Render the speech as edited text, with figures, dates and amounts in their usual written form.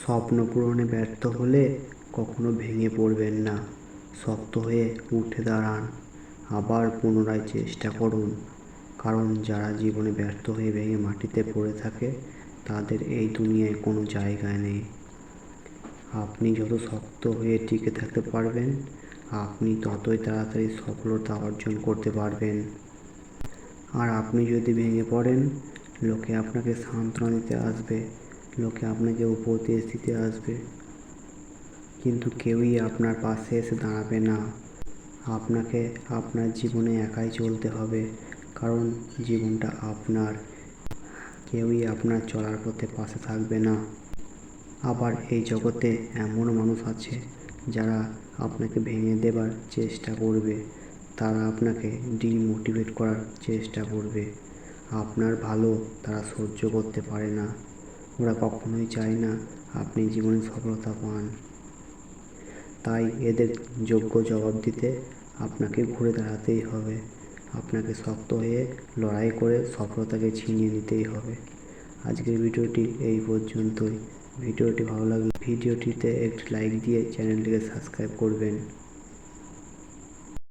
স্বপ্ন পূরণে ব্যর্থ হলে কখনো ভেঙে পড়বেন না। শক্ত হয়ে উঠে দাঁড়ান, আবার পুনরায় চেষ্টা করুন। কারণ যারা জীবনে ব্যর্থ হয়ে ভেঙে মাটিতে পড়ে থাকে, তাদের এই দুনিয়ায় কোনো জায়গা নেই। আপনি যত শক্ত হয়ে টিকে থাকতে পারবেন, আপনি ততই তাড়াতাড়ি সফলতা অর্জন করতে পারবেন। আর আপনি যদি ভেঙে পড়েন, লোকে আপনাকে সান্ত্বনা দিতে আসবে, লোকে আপনাকে উপদেশ দিতে আসবে, কিন্তু কেউই আপনার পাশে এসে দাঁড়াবে না। আপনাকে আপনার জীবনে একাই চলতে হবে, কারণ জীবনটা আপনার। কেউই আপনার চলার পথে পাশে থাকবে না। আবার এই জগতে এমনও মানুষ আছে যারা আপনাকে ভেঙে দেবার চেষ্টা করবে। তারা আপনাকে ডিমোটিভেট করার চেষ্টা করবে। আপনার ভালো তারা সহ্য করতে পারে না। ওরা কখনোই চায় না আপনি জীবনে সফলতা পান। তাই এদের যোগ্য জবাব দিতে আপনাকে ঘুরে দাঁড়াতেই হবে। আপনাকে শক্ত হয়ে লড়াই করে সফলতাকে ছিনিয়ে নিতেই হবে। আজকের ভিডিওটি এই পর্যন্তই। ভিডিওটি ভালো লাগলে ভিডিওটিতে একটি লাইক দিয়ে চ্যানেলটিকে সাবস্ক্রাইব করবেন।